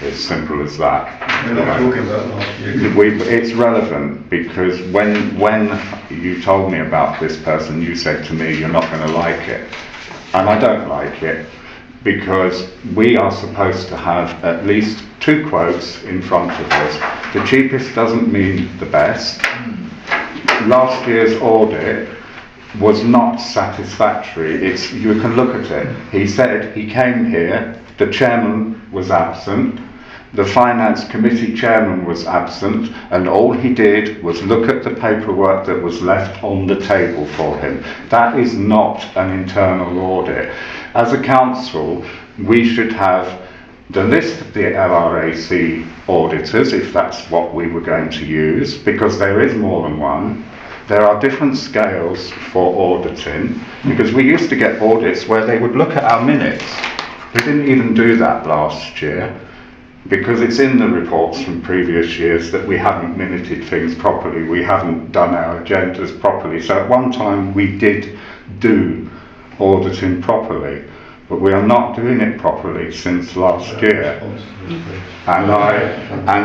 It's simple as that. We're not talking about last year. It's relevant because when you told me about this person, you said to me, you're not going to like it. And I don't like it because we are supposed to have at least 2 quotes in front of us. The cheapest doesn't mean the best. Last year's audit was not satisfactory. You can look at it. He said he came here, the chairman was absent, the finance committee chairman was absent, and all he did was look at the paperwork that was left on the table for him. That is not an internal audit. As a council, we should have the list of the LRAC auditors, if that's what we were going to use, because there is more than one. There are different scales for auditing, because we used to get audits where they would look at our minutes. We didn't even do that last year, because it's in the reports from previous years that we haven't minuted things properly, we haven't done our agendas properly. So at one time we did do auditing properly, but we are not doing it properly since last year. And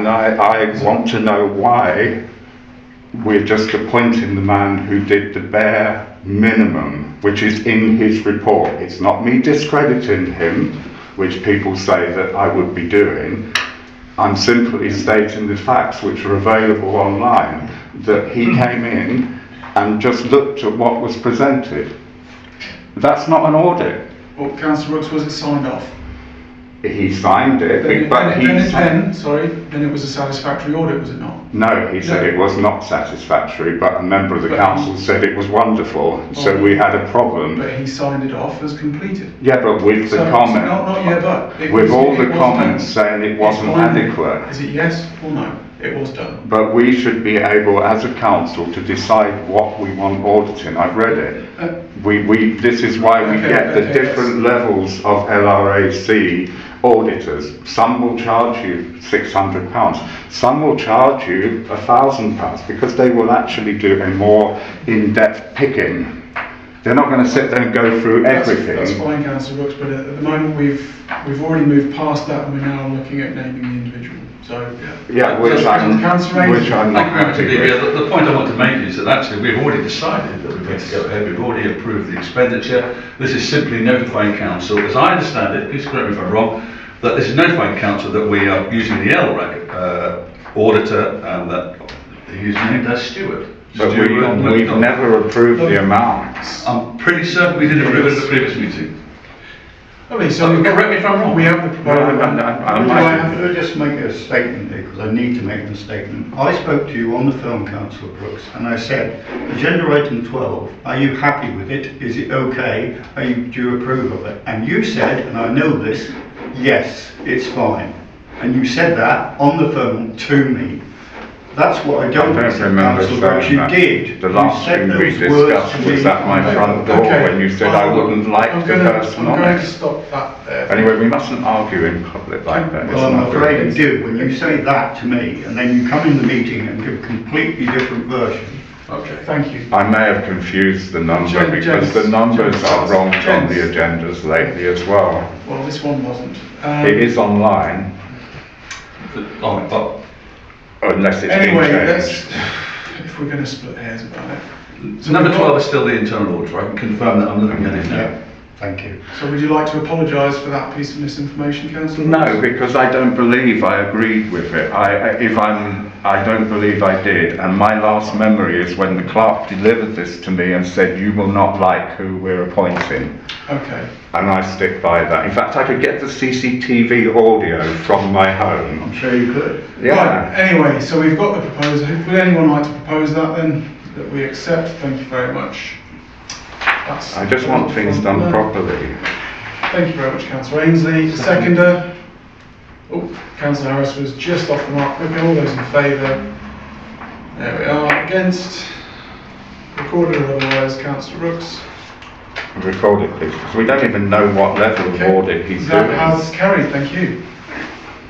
I want to know why we're just appointing the man who did the bare minimum, which is in his report. It's not me discrediting him, which people say that I would be doing. I'm simply stating the facts which are available online, that he came in and just looked at what was presented. That's not an audit. Well, Councillor Brookes, was it signed off? He signed it, then it was a satisfactory audit, was it not? No, he said it was not satisfactory, but a member of the council said it was wonderful, so we had a problem. But he signed it off as completed. Yeah, but with the comment, not yet, but with all the comments saying it wasn't adequate. Is it yes or no? It was done. But we should be able, as a council, to decide what we want auditing. I've read it. This is why we get the different levels of LRAC auditors. Some will charge you £600. Some will charge you £1,000 because they will actually do a more in-depth picking. They're not going to sit there and go through everything. That's fine, Councillor Brookes, but at the moment we've already moved past that and we're now looking at naming the individual. So yeah, which I'm not happy with. The point I want to make is that actually we've already decided that we're going to go ahead. We've already approved the expenditure. This is simply notifying council, as I understand it, please correct me if I'm wrong, that this is notifying council that we are using the LRAC auditor and that he is named as steward. But we've never approved the amounts. I'm pretty certain we did approve it at the previous meeting. Okay, so correct me if I'm wrong. We have the proposal. I have to just make a statement here because I need to make a statement. I spoke to you on the phone, Councillor Brookes, and I said, agenda item 12, are you happy with it? Is it okay? Do you approve of it? And you said, and I know this, yes, it's fine. And you said that on the phone to me. That's what I don't remember saying that. You did. The last thing we discussed was at my front door when you said I wouldn't like the person on it. I'm going to stop that there. Anyway, we mustn't argue in public like that. Well, I'm afraid you do. When you say that to me and then you come in the meeting and give a completely different version. Okay, thank you. I may have confused the number because the numbers are wrong on the agendas lately as well. Well, this one wasn't. It is online. Unless it's anyway, been changed. If we're going to split hairs about it. So number 12 is still the internal auditor. I can confirm that I'm looking at it now. Yeah, thank you. So would you like to apologise for that piece of misinformation, Councillor? No, because I don't believe I agreed with it. I don't believe I did. And my last memory is when the clerk delivered this to me and said, you will not like who we're appointing. Okay. And I stick by that. In fact, I could get the CCTV audio from my home. I'm sure you could. Yeah. Right, anyway, so we've got the proposal. Would anyone like to propose that then? That we accept? Thank you very much. I just want things done properly. Thank you very much, Councillor Ainsley. Seconder. Oh, Councillor Harris was just off the mark. Okay, all those in favour? There we are. Against? Recorded or otherwise, Councillor Brookes. Record it, please, because we don't even know what level of audit he's doing. That has carried, thank you.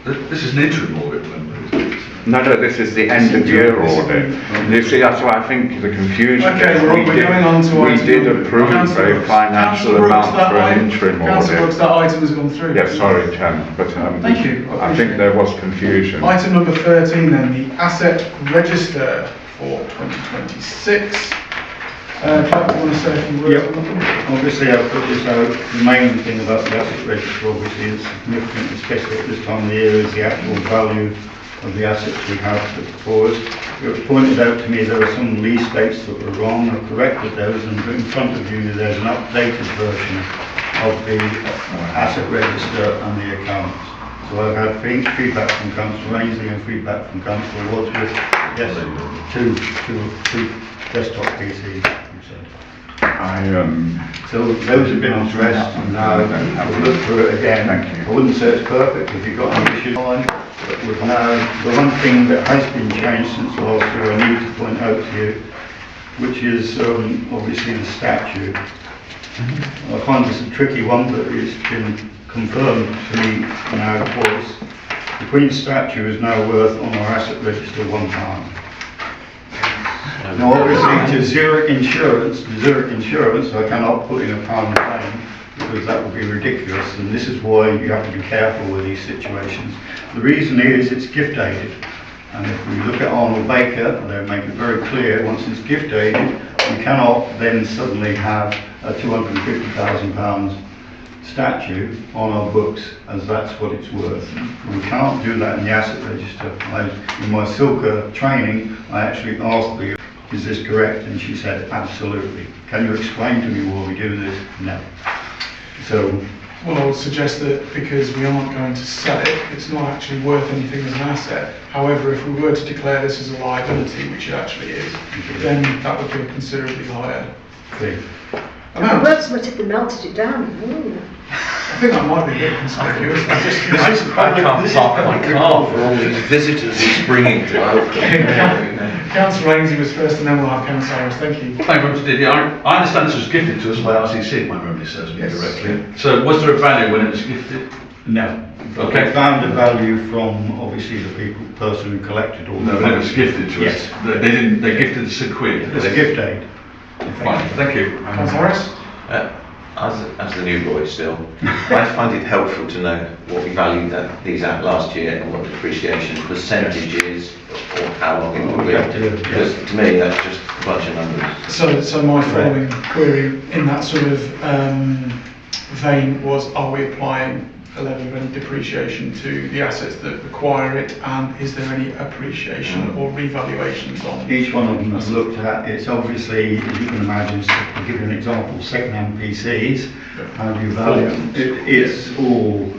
This is an interim audit, remember? No, this is the end of year audit. You see, that's why I think the confusion Okay, is we're going on to we item did number- approve Councillor a Brooks. financial Councillor Brooks, amount that for an item- interim Councillor Brooks, audit. that item has gone through. Yes, sorry, Chairman, but Thank you, I I think appreciate there was confusion. Item number 13 then, the asset register for 2026. Clerk, do you want to say a few words Yep. on that? Obviously, I've put this out. The main thing about the asset register, obviously, is significant, especially at this time of the year, is the actual value of the assets we have before us. It was pointed out to me there were some lease dates that were wrong. I've corrected those, and in front of you there's an updated version of the asset register and the accounts. So I've had feedback from Councillor Ainsley and feedback from Councillor Wadsworth. Yes, two desktop PCs, you said. So those have been addressed, and now we'll look through it again. Thank you. I wouldn't say it's perfect if you've got any issues on, but we've now, the one thing that has been changed since last year I need to point out to you, which is obviously the statute. I find this a tricky one, but it's been confirmed to me now twice. The Queen's statue is now worth on our asset register £1. Now obviously to Zurich Insurance I cannot put in a pound claim because that would be ridiculous, and this is why you have to be careful with these situations. The reason is it's gift aided, and if we look at Arnold Baker, they make it very clear once it's gift aided we cannot then suddenly have a £250,000 statue on our books as that's what it's worth. We can't do that in the asset register. In my Cllr training I actually asked the is this correct? And she said, absolutely. Can you explain to me why we do this? No. So, Well, I would suggest that because we aren't going to sell it, it's not actually worth anything as an asset. However, if we were to declare this as a liability, which it actually is, then that would be a considerably higher okay. amount. Works much if they melted it down. Ooh. I think that might be a bit conspicuous. I can't park my car for all these visitors he's bringing to Oakham. Councillor Ainsley was first, and then we'll have Councillor Harris. Thank you. Thank you, Mr. Didier. I understand this was gifted to us by RCC, if my memory serves me Yes. correctly. So was there a value when it was gifted? No. Okay. We found a value from obviously the person who collected all the No, but it was gifted to Yes. us. They didn't, they gifted us a quid. It's a gift aid. Fine, thank you. Councillor Harris? As the new boy still, I find it helpful to know what we valued these at last year and what the depreciation percentage is or how long it will be. Because to me that's just a bunch of numbers. So my following query in that sort of vein was, are we applying a level of any depreciation to the assets that require it, and is there any appreciation or revaluations on? Each one of them is looked at. It's obviously, as you can imagine, to give you an example, second-hand PCs, how do you value them? It's all,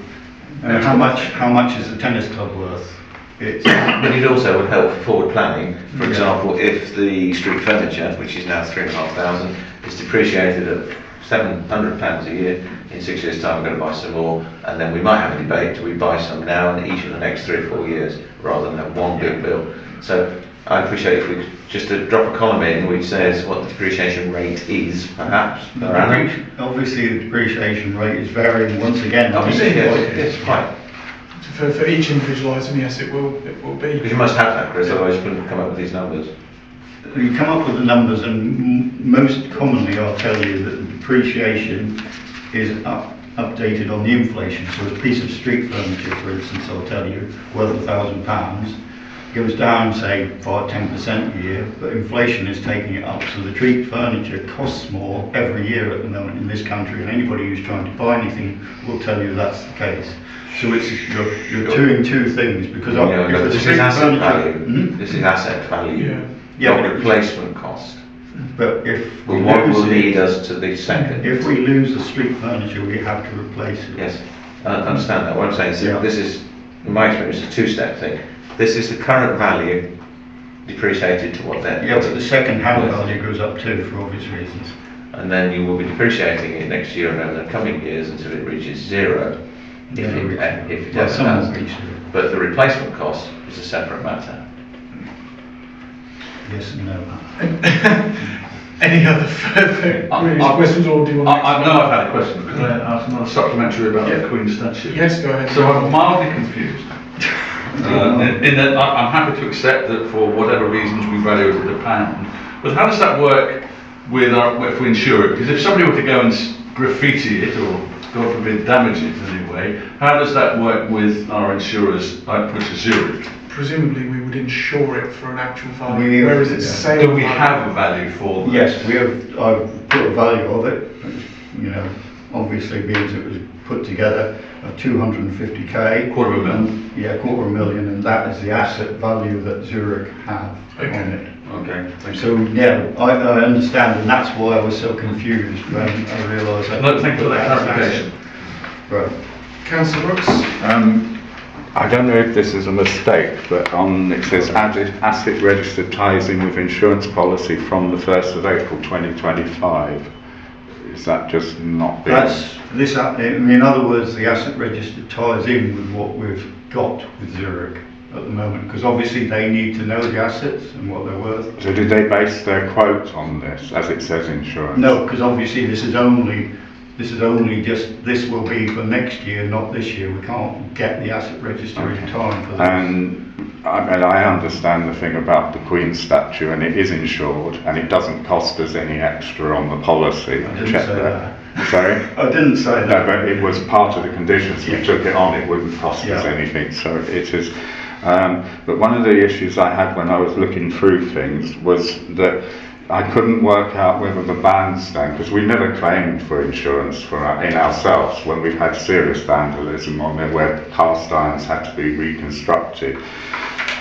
how much is the tennis club worth? It's, But it also would help for forward planning. For example, if the street furniture, which is now £3,500, is depreciated at £700 a year, in 6 years' time we're going to buy some more, and then we might have a debate, do we buy some now and each of the next 3 or 4 years, rather than have one big bill. So I appreciate if we could just drop a column in which says what the depreciation rate is, perhaps, per annum. obviously the depreciation rate is varying once again. Obviously, yes, right. For each individual item, yes, it will be. Because you must have that, Chris, otherwise you couldn't come up with these numbers. You come up with the numbers, and most commonly I'll tell you that the depreciation is updated on the inflation. So a piece of street furniture, for instance, I'll tell you, worth £1,000, goes down, say, 5-10% a year, but inflation is taking it up. So the street furniture costs more every year at the moment in this country, and anybody who's trying to buy anything will tell you that's the case. So it's you're doing two things, because Yeah, if but the this street is asset furniture, value. This is asset value, Yeah, not but- replacement cost. but if we Well, what lose will lead it, us to the second? if we lose the street furniture, we have to replace it. Yes, I understand that. What I'm saying is Yeah. that this is, in my experience, a two-step thing. This is the current value depreciated to what then? Yeah, but the second hand value goes up too, for obvious reasons. And then you will be depreciating it next year and over the coming years until it reaches zero. If it Well, ever some does. will reach zero. But the replacement cost is a separate matter. Yes and no. Any other further questions, or do you want to? I know I've had a question, because I asked another supplementary about Yeah. the Queen's statue. Yes, go ahead. So I'm mildly confused. in that I'm happy to accept that for whatever reasons we value it at £1. But how does that work with if we insure it? Because if somebody were to go and graffiti it or, God forbid, damage it in any way, how does that work with our insurers, which is Zurich? Presumably we would insure it for an actual value, We- whereas it's yeah. sale Do we value. have a value for that? Yes, we have, I've put a value of it, you know, obviously being it was put together of 250k. £250,000? Yeah, £250,000, and that is the asset value that Zurich have on it. Okay, thank you. So, yeah, I understand, and that's why I was so confused when I realised that. No, thank you for that clarification. Right. Councillor Brookes? I don't know if this is a mistake, but it says asset register ties in with insurance policy from the 1st of April 2025. Is that just not being... In other words, the asset register ties in with what we've got with Zurich at the moment, because obviously they need to know the assets and what they're worth. So did they base their quote on this, as it says insurance? No, because obviously this will be for next year, not this year. We can't get the asset register in time for this. And I understand the thing about the Queen's statue, and it is insured, and it doesn't cost us any extra on the policy. I didn't Check say that. Sorry? I didn't say No, that. but it was part of the conditions. We Yeah. took it on, it wouldn't cost us Yeah. anything, so it is. But one of the issues I had when I was looking through things was that I couldn't work out whether the bandstand, because we never claimed for insurance in ourselves when we've had serious vandalism on there where cast irons had to be reconstructed.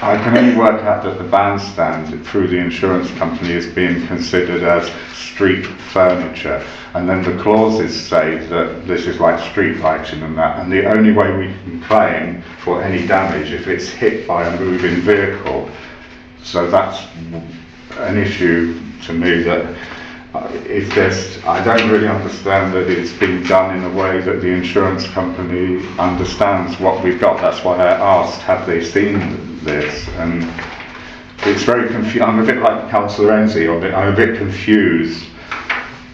I can only work out that the bandstand through the insurance company is being considered as street furniture, and then the clauses say that this is like street lighting and that, and the only way we can claim for any damage if it's hit by a moving vehicle. So that's an issue to me, that if there's, I don't really understand that it's been done in a way that the insurance company understands what we've got. That's why I asked, have they seen this? And it's very confusing. I'm a bit like Councillor Enzi on it. I'm a bit confused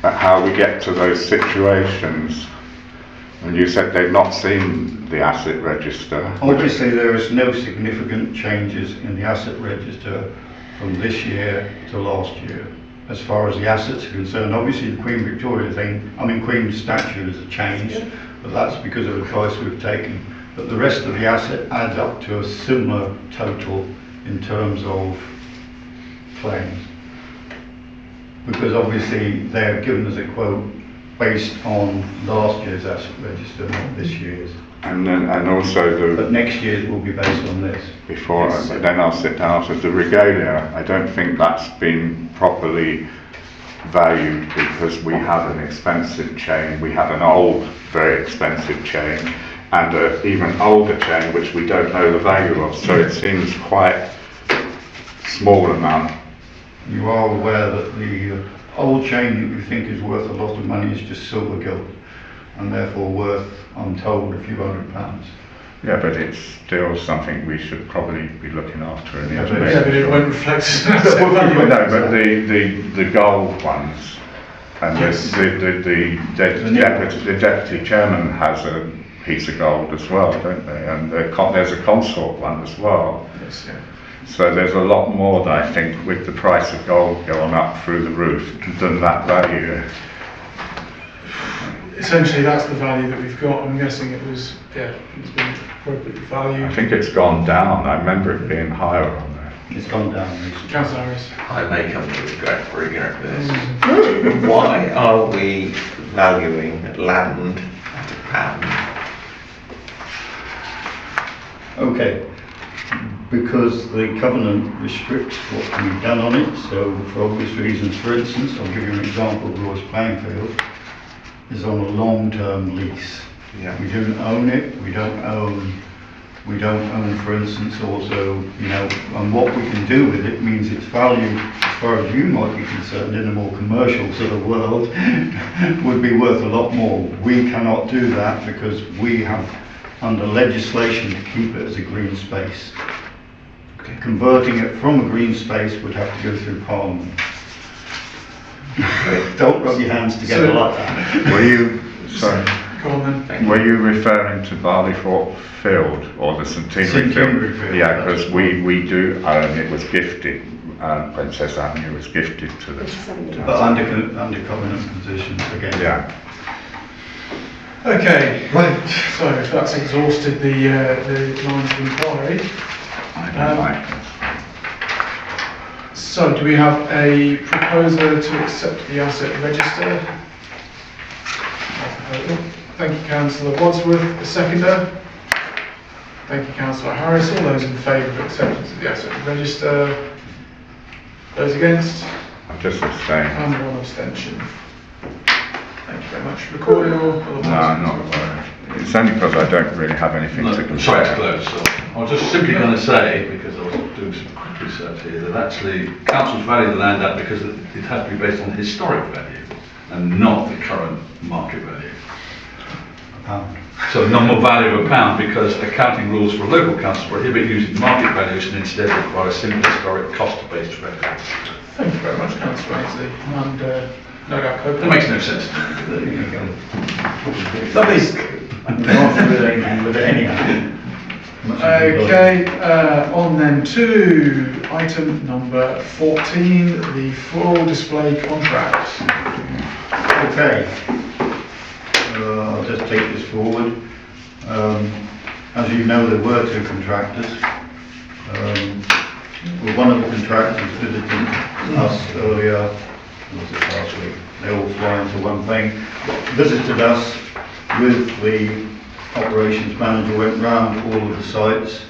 at how we get to those situations. And you said they've not seen the asset register. Obviously, there is no significant changes in the asset register from this year to last year, as far as the assets are concerned. Obviously, the Queen Victoria Queen statue is a change, but that's because of the price we've taken. But the rest of the asset adds up to a similar total in terms of claims. Because obviously, they're given us a quote based on last year's asset register, not this year's. And also But next year's will be based on this. then I'll sit down after the regalia. I don't think that's been properly valued, because we have an expensive chain, we have an old, very expensive chain, and an even older chain which we don't know the value of, so it seems quite small amount. You are aware that the old chain that you think is worth a lot of money is just silver gilt, and therefore worth, I'm told, a few £100s. Yeah, but it's still something we should probably be looking after in the Yeah, other but- Yeah, but it won't reflect. No, but the gold ones, and the deputy chairman has a piece of gold as well, don't they? And there's a consort one as well. Yes, yeah. So there's a lot more that I think, with the price of gold going up through the roof, than that value. Essentially, that's the value that we've got. I'm guessing it's been appropriately valued. I think it's gone down. I remember it being higher on there. It's gone down recently. Councillor Harris. I may come to regret for ignorant of this. Why are we valuing land at £1? Okay, because the covenant restricts what can be done on it, so for obvious reasons. For instance, I'll give you an example. Roy's playing field is on a long-term lease. Yeah. We don't own it, we don't own, for instance, also, and what we can do with it means its value, as far as you might be concerned, in a more commercial sort of world, would be worth a lot more. We cannot do that because we have, under legislation, to keep it as a green space. Okay. Converting it from a green space would have to go through Parliament. Don't rub your hands together So- like that. Were you, sorry, Go on then. Were you referring to Barleythorpe Field or the Centenary Centenary Field? Field, Yeah, that's because we do own, it was gifted, Princess Avenue was gifted to the. But under covenant conditions again. Yeah. Okay, right. So if that's exhausted the lines of inquiry. I don't like this. So do we have a proposer to accept the asset register? Thank you, Councillor Wadsworth. A seconder? Thank you, Councillor Harris. All those in favour of acceptance of the asset register? Those against? I'm just abstaining. And one abstention. Thank you very much. Recording or otherwise? No, I'm not worried. It's only because I don't really have anything to compare. Sorry to close, so I was just simply going to say, because I was doing some quick research here, that actually councils value the land at because it has to be based on historic value and not the current market value. £1. So nominal value of £1 because accounting rules for local councils prohibit using market values and instead require a simple historic cost-based record. Thank you very much, Councillor Ainsley. And no doubt That Copeland. makes no sense to me. There you go. Lovely. I'm not with it anyhow. Okay, on then to item number 14, the full display contract. Okay. I'll just take this forward. As you know, there were two contractors. Well, one of the contractors visited us earlier, was it last week? They all fly into one thing. Visited us with the operations manager, went round all of the sites.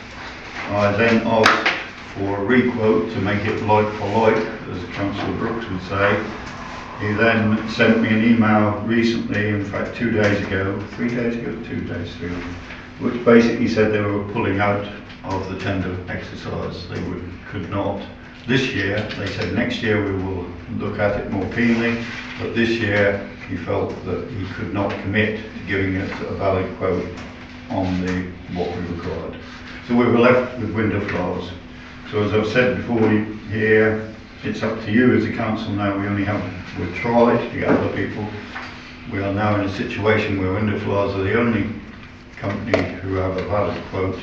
I then asked for a re-quote to make it like for like, as Councillor Brookes would say. He then sent me an email recently, in fact 2 days ago, 3 days ago, 2 days, 3 days, which basically said they were pulling out of the tender exercise. They could not. This year, they said next year we will look at it more keenly, but this year he felt that he could not commit to giving us a valid quote on what we required. So we were left with window flowers. So as I've said before here, it's up to you as a council now. We've tried to get other people. We are now in a situation where window flowers are the only company who have a valid quote.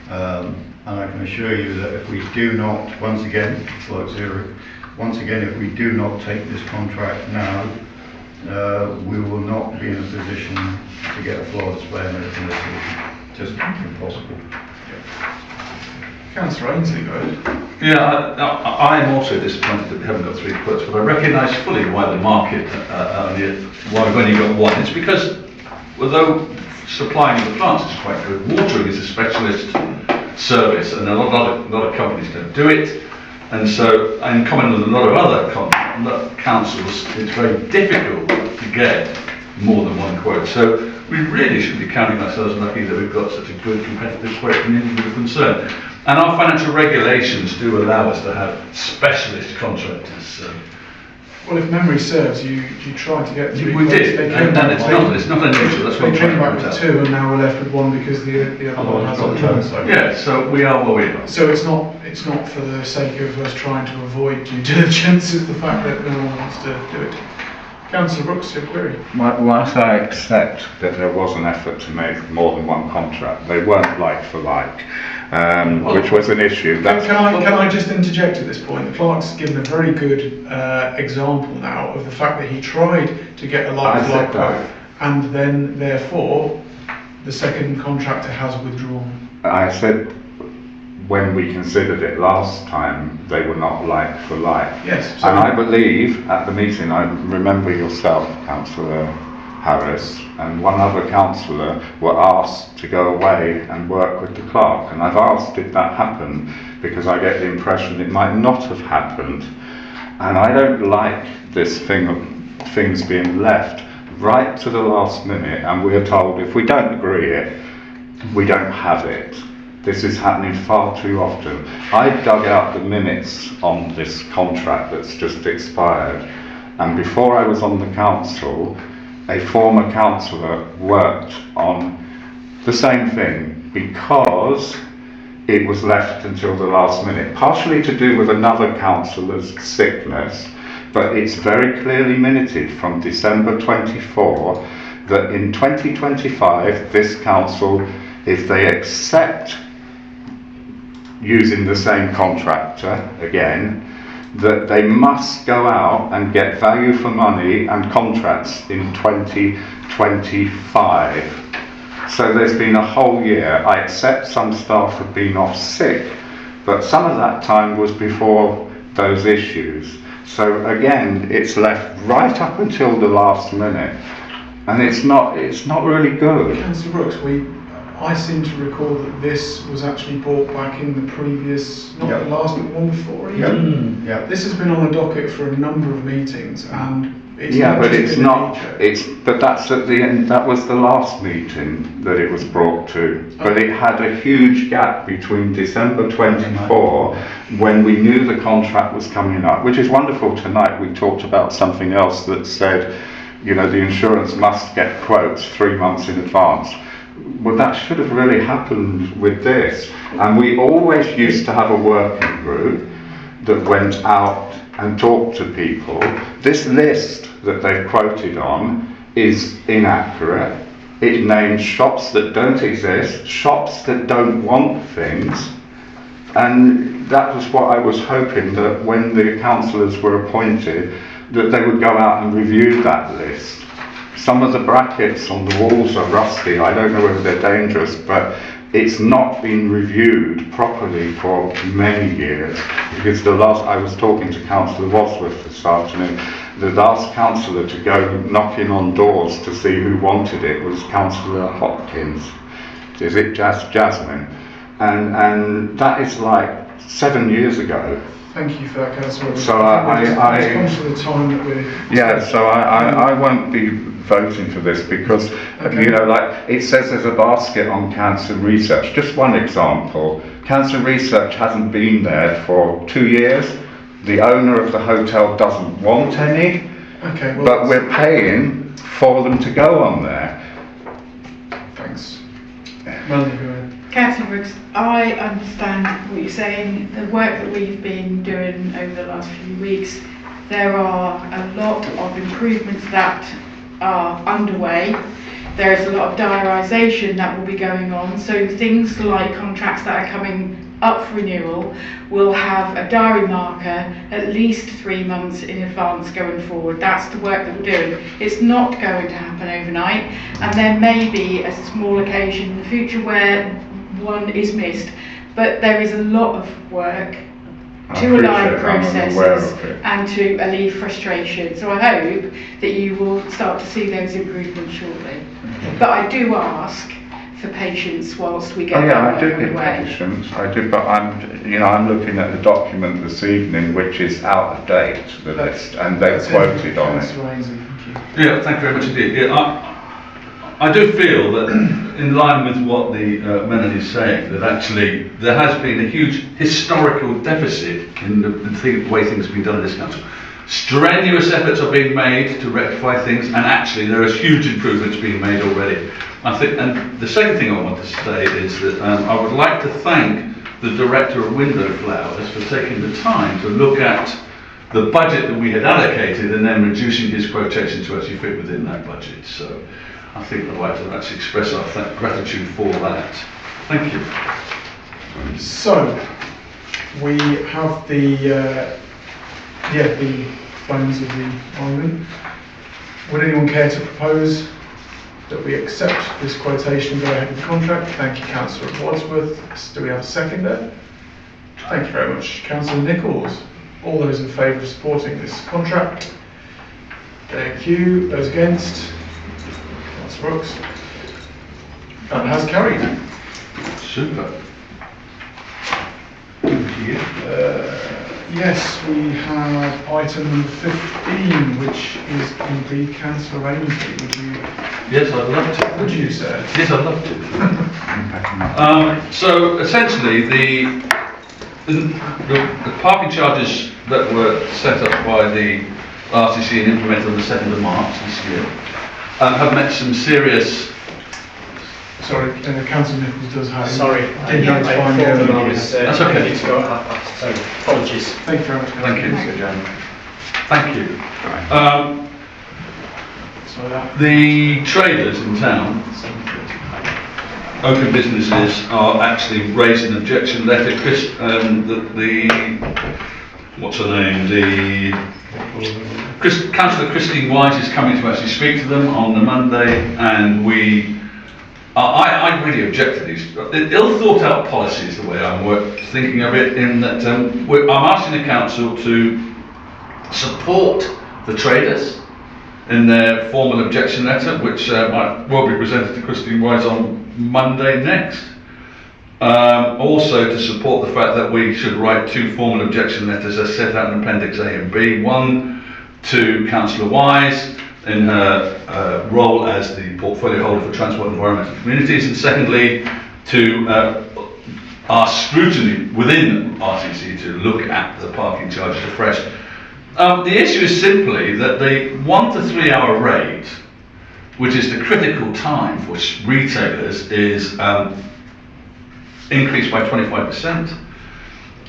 And I can assure you that if we do not, once again, like Zurich, once again, if we do not take this contract now, we will not be in a position to get a floor display and everything else. Just impossible. Councillor Ainsley, go ahead. Yeah, I am also disappointed that we haven't got 3 quotes, but I recognise fully why the market, why we've only got one. It's because although supplying the plants is quite good, watering is a specialist service and a lot of companies don't do it. And so, in common with a lot of other councils, it's very difficult to get more than one quote. So we really should be counting ourselves lucky that we've got such a good competitive quote from the individual concern. And our financial regulations do allow us to have specialist contractors. Well, if memory serves, you tried to get 3 We quotes. did, They came and back it's not unusual, that's what I'm They trying came to back point with out. 2 and now we're left with 1 because the other one has a turn. So Yeah, so we are where we are. So it's not for the sake of us trying to avoid due diligence, it's the fact that no one wants to do it. Councillor Brookes, your query. Whilst I accept that there was an effort to make more than one contract, they weren't like for like, which was an issue. Can I just interject at this point? The clerk's given a very good example now of the fact that he tried to get a like-for-like quote, and then therefore the second contractor has withdrawn. I said when we considered it last time, they were not like for like. Yes. And I believe at the meeting, I remember yourself, Councillor Harris, and one other councillor were asked to go away and work with the clerk. And I've asked did that happen, because I get the impression it might not have happened. And I don't like this thing of things being left right to the last minute, and we're told if we don't agree it, we don't have it. This is happening far too often. I dug out the minutes on this contract that's just expired, and before I was on the council, a former councillor worked on the same thing because it was left until the last minute, partially to do with another councillor's sickness, but it's very clearly minuted from December 24 that in 2025, this council, if they accept using the same contractor again, that they must go out and get value for money and contracts in 2025. So there's been a whole year. I accept some staff have been off sick, but some of that time was before those issues. So again, it's left right up until the last minute, and it's not really good. Councillor Brookes, I seem to recall that this was actually brought back in the previous, not the last, but the one before even. Yeah. This has been on the docket for a number of meetings, and it's but that's at the end. That was the last meeting that it was brought to. But it had a huge gap between December 24, when we knew the contract was coming up, which is wonderful. Tonight we talked about something else that said, you know, the insurance must get quotes 3 months in advance. Well, that should have really happened with this. And we always used to have a working group that went out and talked to people. This list that they've quoted on is inaccurate. It names shops that don't exist, shops that don't want things. And that was what I was hoping, that when the councillors were appointed, that they would go out and review that list. Some of the brackets on the walls are rusty. I don't know whether they're dangerous, but it's not been reviewed properly for many years. Because I was talking to Councillor Wadsworth this afternoon, the last councillor to go knocking on doors to see who wanted it was Councillor Hopkins. Is it Jasmine? And that is like 7 years ago. Thank you for that, Councillor. So I'm conscious of the time that we're... Yeah, so I won't be voting for this because, you know, like it says there's a basket on cancer research. Just one example, cancer research hasn't been there for 2 years. The owner of the hotel doesn't want any, but we're paying for them to go on there. Thanks. Melanie, go ahead. Councillor Brookes, I understand what you're saying. The work that we've been doing over the last few weeks, there are a lot of improvements that are underway. There is a lot of diarisation that will be going on. So things like contracts that are coming up for renewal will have a diary marker at least 3 months in advance going forward. That's the work that we're doing. It's not going to happen overnight, and there may be a small occasion in the future where one is missed, but there is a lot of work to align processes and to alleviate frustration. So I hope that you will start to see those improvements shortly. But I do ask for patience whilst we get I do get patience. I do, but I'm looking at the document this evening, which is out of date, the list, and they've quoted on it. Yeah, thank you very much indeed. Yeah, I do feel that, in line with what the Melanie is saying, that actually there has been a huge historical deficit in the way things have been done in this council. Strenuous efforts are being made to rectify things, and actually there is huge improvements being made already. I think, and the second thing I want to say is that I would like to thank the director of Window Flowers for taking the time to look at the budget that we had allocated and then reducing his quotation to actually fit within that budget. So I think I'd like to actually express our gratitude for that. Thank you. So, we have the funds of the argument. Would anyone care to propose that we accept this quotation and go ahead with the contract? Thank you, Councillor Wadsworth. Do we have a seconder? Thank you very much, Councillor Nichols. All those in favour of supporting this contract? Thank you. Those against? Councillor Brookes. That has carried. Super. Yes, we have item number 15, which is indeed Councillor Ainsley. Would you? Yes, I'd love to. Would you, sir? Yes, I'd love to. So essentially, the parking charges that were set up by the RCC and implemented on the 2nd of March this year have met some serious. Sorry, Councillor Nichols does have. Sorry, I did notify me earlier. That's okay. I need to go at 1:30, so apologies. Thank you very much. Thank you. Thank you. So that. The traders in town, Oakham businesses, are actually raising an objection letter. What's her name? Councillor Christine White is coming to actually speak to them on the Monday, and I really object to these ill thought out policies, the way I'm thinking of it, in that I'm asking the council to support the traders in their formal objection letter, which will be presented to Christine White on Monday next. Also to support the fact that we should write 2 formal objection letters as set out in Appendix A and B, one to Councillor Wise in her role as the portfolio holder for Transport, Environment and Communities, and secondly to our scrutiny within RTC to look at the parking charges afresh. The issue is simply that the 1 to 3 hour rate, which is the critical time for retailers, is increased by 25%.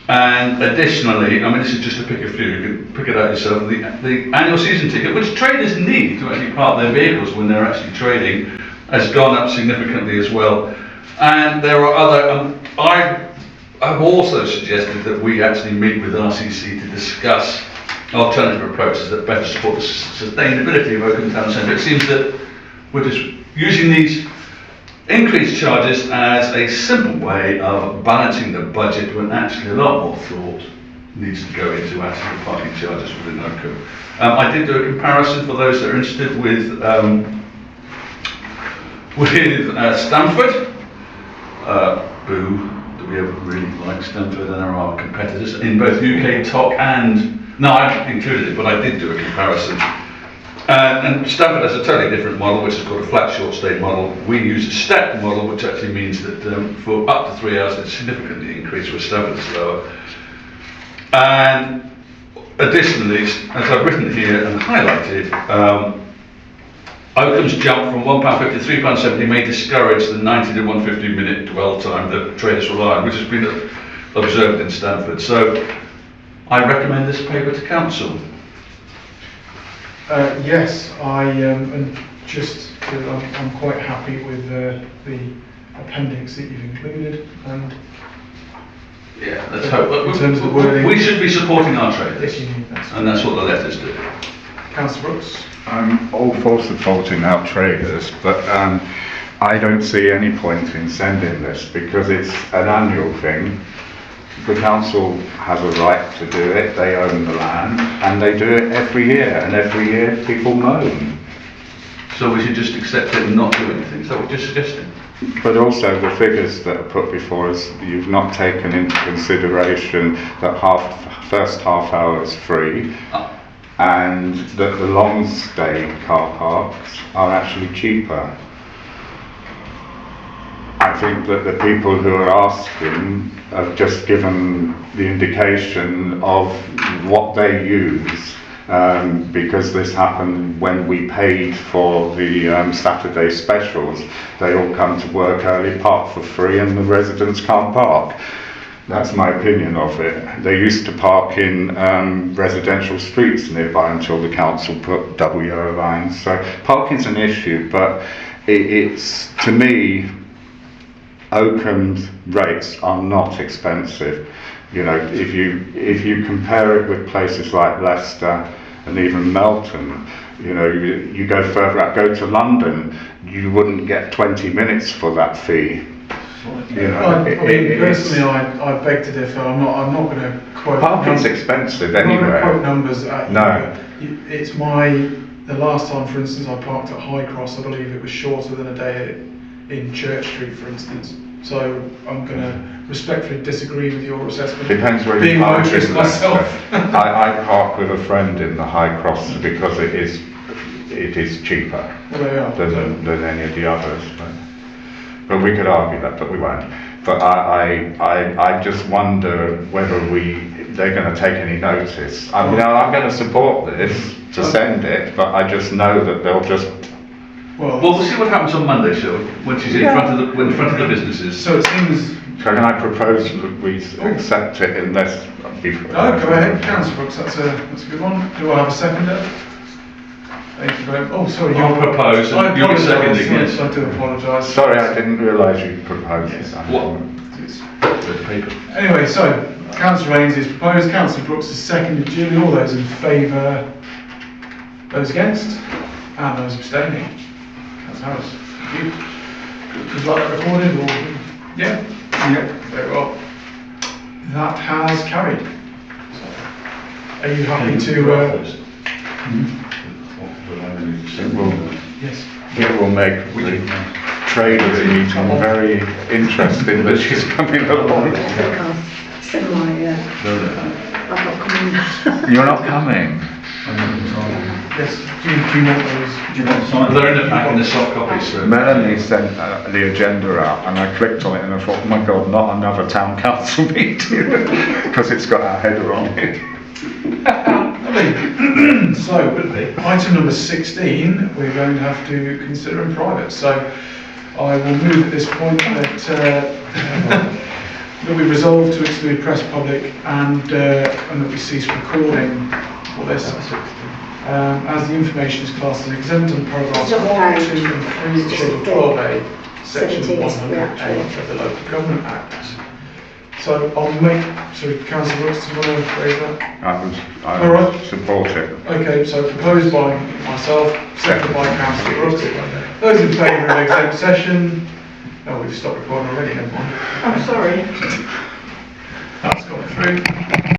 And additionally, I mean, this is just to pick a few, you can pick it out yourself, the annual season ticket, which traders need to actually park their vehicles when they're actually trading, has gone up significantly as well. And there are other, I've also suggested that we actually meet with RCC to discuss alternative approaches that better support the sustainability of Oakham Town Centre. It seems that we're just using these increased charges as a simple way of balancing the budget, when actually a lot more thought needs to go into actually the parking charges within Oakham. I did do a comparison for those that are interested with Stamford. Boo, do we ever really like Stamford and our competitors in both UK TOC and, no, I haven't included it, but I did do a comparison. And Stamford has a totally different model, which is called a flat short stay model. We use a stepped model, which actually means that for up to 3 hours it's significantly increased, where Stamford is lower. And additionally, as I've written here and highlighted, Oakham's jump from £1.50 to £3.70 may discourage the 90 to 150 minute dwell time that traders rely on, which has been observed in Stamford. So I recommend this paper to council. Yes, and I'm quite happy with the appendix that you've included, and yeah, let's hope. In terms of the wording, we should be supporting our traders, if you need that. And that's what the letters do. Councillor Brookes. I'm all for supporting our traders, but I don't see any point in sending this, because it's an annual thing. The council has a right to do it, they own the land, and they do it every year, and every year people moan. So we should just accept it and not do anything, is that what you're suggesting? But also the figures that are put before us, you've not taken into consideration that first half hour is free, and that the long stay car parks are actually cheaper. I think that the people who are asking have just given the indication of what they use, because this happened when we paid for the Saturday specials. They all come to work early, park for free, and the residents can't park. That's my opinion of it. They used to park in residential streets nearby until the council put double yellow lines. So parking's an issue, but it's, to me, Oakham's rates are not expensive. You know, if you compare it with places like Leicester and even Melton, you know, you go further out, go to London, you wouldn't get 20 minutes for that fee. You know, personally, I beg to differ. I'm not going to quote. Parking's expensive I'm not anywhere. going to quote numbers at you. No. It's the last time, for instance, I parked at High Cross, I believe it was shorter than a day in Church Street, for instance. So I'm going to respectfully disagree with your assessment. Depends where you park in myself. I park with a friend in the High Cross because it is cheaper than any of the others. But we could argue that, but we won't. But I just wonder whether they're going to take any notice. I mean, I'm going to support this to send it, but I just know that they'll just. Well, we'll see what happens on Monday, shall we? When she's in front of the businesses. So it seems. So can I propose that we accept it unless before? No, go ahead, Councillor Brookes. That's a good one. Do I have a seconder? Thank you very much. Oh, sorry. I'll propose and I you'll be apologise, seconding, yes. I do apologise. Sorry, I didn't realise you proposed it. What? With the paper. Anyway, so Councillor Ainsley has proposed, Councillor Brookes has seconded. Julie, all those in favour? Those against? And those abstaining? Councillor Harris, thank you. Would you like that recorded or? Yeah? Yeah, very well. That has carried. So, are you happy to? Yes. It will make the traders meeting very interesting that she's coming along. Send my, I'm not coming. You're not coming? Yes. Do you want those? Do you want to sign? They're in the pack in the soft copies, so. Melanie sent the agenda out and I clicked on it and I thought, oh my God, not another town council meeting, because it's got our header on it. Lovely. So, item number 16, we're going to have to consider in private. So, I will move at this point that we resolve to exclude press, public, and that we cease recording for this. As the information is classed as exempt under paragraphs 1, 2 and 3 of Schedule 12A, Section 108 of the Local Government Act. So I'll make, Councillor Brookes, do you want to raise that? I All right. support it. Okay, so proposed by myself, seconded by Councillor Brookes. Those in favour of exempt session? Oh, we've stopped recording already, never mind. I'm sorry. That's gone through.